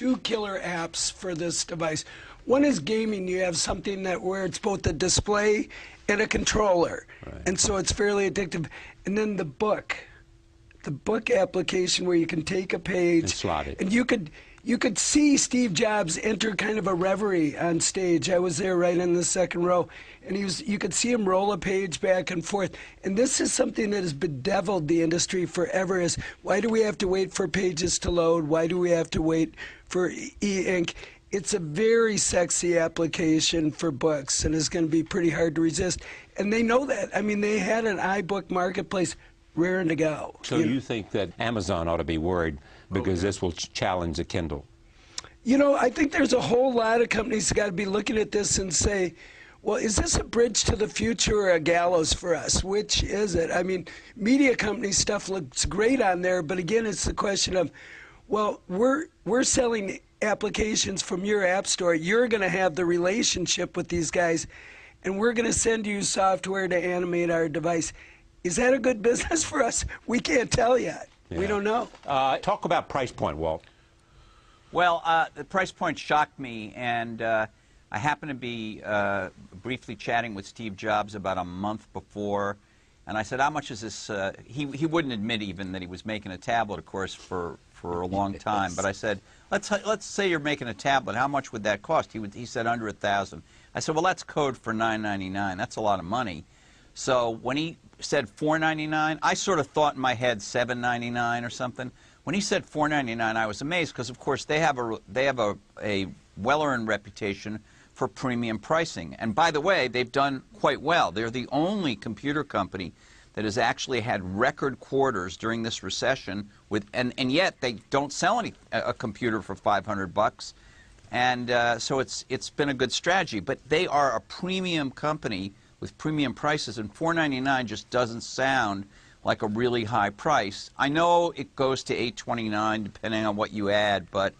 two killer apps for this device. One is gaming. You have something that where it's both a display and a controller, and so it's fairly addictive. And then the book application where you can take a page and slot it. And you could see Steve Jobs enter kind of a reverie on stage. I was there right in the second row, and you could see him roll a page back and forth. And this is something that has bedeviled the industry forever, is why do we have to wait for pages to load? Why do we have to wait for e-ink? It's a very sexy application for books, and it's going to be pretty hard to resist. And they know that. I mean, they had an iBook marketplace raring to go. So you think that Amazon ought to be worried because this will challenge the Kindle? You know, I think there's a whole lot of companies that got to be looking at this and say, well, is this a bridge to the future or a gallows for us? Which is it? I mean, media company stuff looks great on there, but again, it's the question of, well, we're selling applications from your app store. You're going to have the relationship with these guys, and we're going to send you software to animate our device. Is that a good business for us? We can't tell yet. Yeah. We don't know. Talk about price point, Walt. Well, the price point shocked me, and I happened to be briefly chatting with Steve Jobs about a month before, and I said, how much is this? He wouldn't admit even that he was making a tablet, of course, for a long time, but I said, let's say you're making a tablet. How much would that cost? He said under $1,000. I said, well, that's code for $9.99. That's a lot of money. So when he said $4.99, I sort of thought in my head $7.99 or something. When he said $4.99, I was amazed because, of course, they have a well-earned reputation for premium pricing. And by the way, they've done quite well. They're the only computer company that has actually had record quarters during this recession, and yet they don't sell a computer for $500. And so it's been a good strategy. But they are a premium company with premium prices, and $4.99 just doesn't sound like a really high price. I know it goes to $8.29 depending on what you add, but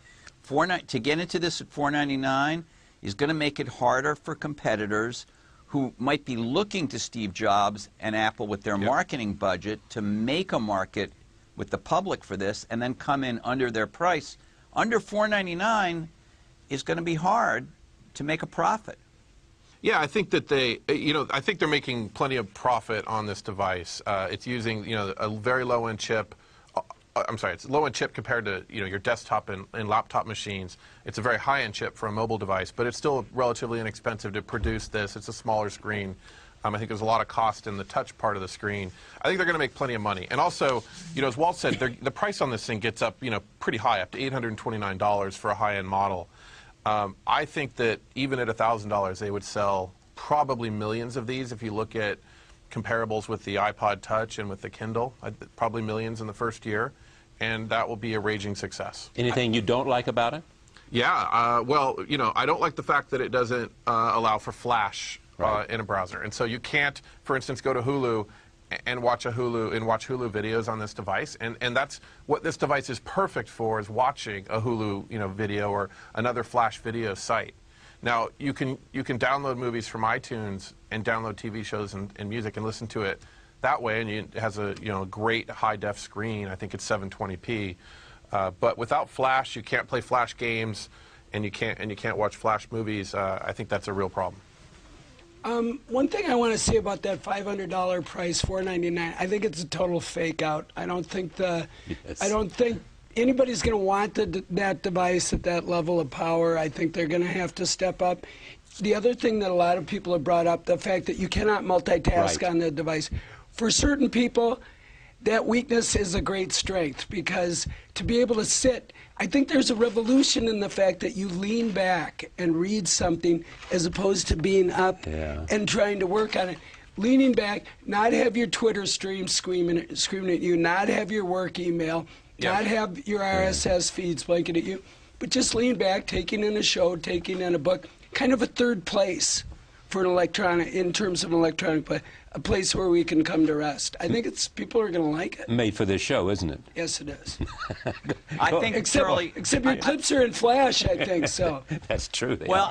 to get into this at $4.99 is going to make it harder for competitors who might be looking to Steve Jobs and Apple with their marketing budget to make a market with the public for this and then come in under their price. Under $4.99 is going to be hard to make a profit. Yeah, I think that I think they're making plenty of profit on this device. It's using, a very low-end chip. I'm sorry, it's low-end chip compared to, your desktop and laptop machines. It's a very high-end chip for a mobile device, but it's still relatively inexpensive to produce this. It's a smaller screen. I think there's a lot of cost in the touch part of the screen. I think they're going to make plenty of money. And also, as Walt said, the price on this thing gets up, pretty high, up to $829 for a high-end model. I think that even at $1,000, they would sell probably millions of these. If you look at comparables with the iPod Touch and with the Kindle, probably millions in the first year, and that will be a raging success. Anything you don't like about it? Yeah, well, I don't like the fact that it doesn't allow for Flash in a browser, and so you can't, for instance, go to Hulu and watch Hulu videos on this device, and that's what this device is perfect for, is watching a Hulu video or another Flash video site. Now you can download movies from iTunes and download TV shows and music and listen to it that way, and it has a great high def screen. I think it's 720p, but without Flash, you can't play Flash games, and you can't watch Flash movies. I think that's a real problem. One thing I want to say about that $500 price, $499, I think it's a total fake out. I don't think anybody's going to want that device at that level of power. I think they're going to have to step up. The other thing that a lot of people have brought up, the fact that you cannot multitask on the device. For certain people, that weakness is a great strength, because to be able to sit, I think there's a revolution in the fact that you lean back and read something as opposed to being up and trying to work on it. Leaning back, not have your Twitter stream screaming at you, not have your work email, not have your RSS feeds blanket at you, but just lean back, taking in a show, taking in a book, kind of a third place for an electronic, in terms of an electronic play, a place where we can come to rest. I think people are going to like it. Made for this show, isn't it? Yes, it is. I think except your clips are in Flash, I think, so. That's true. Well,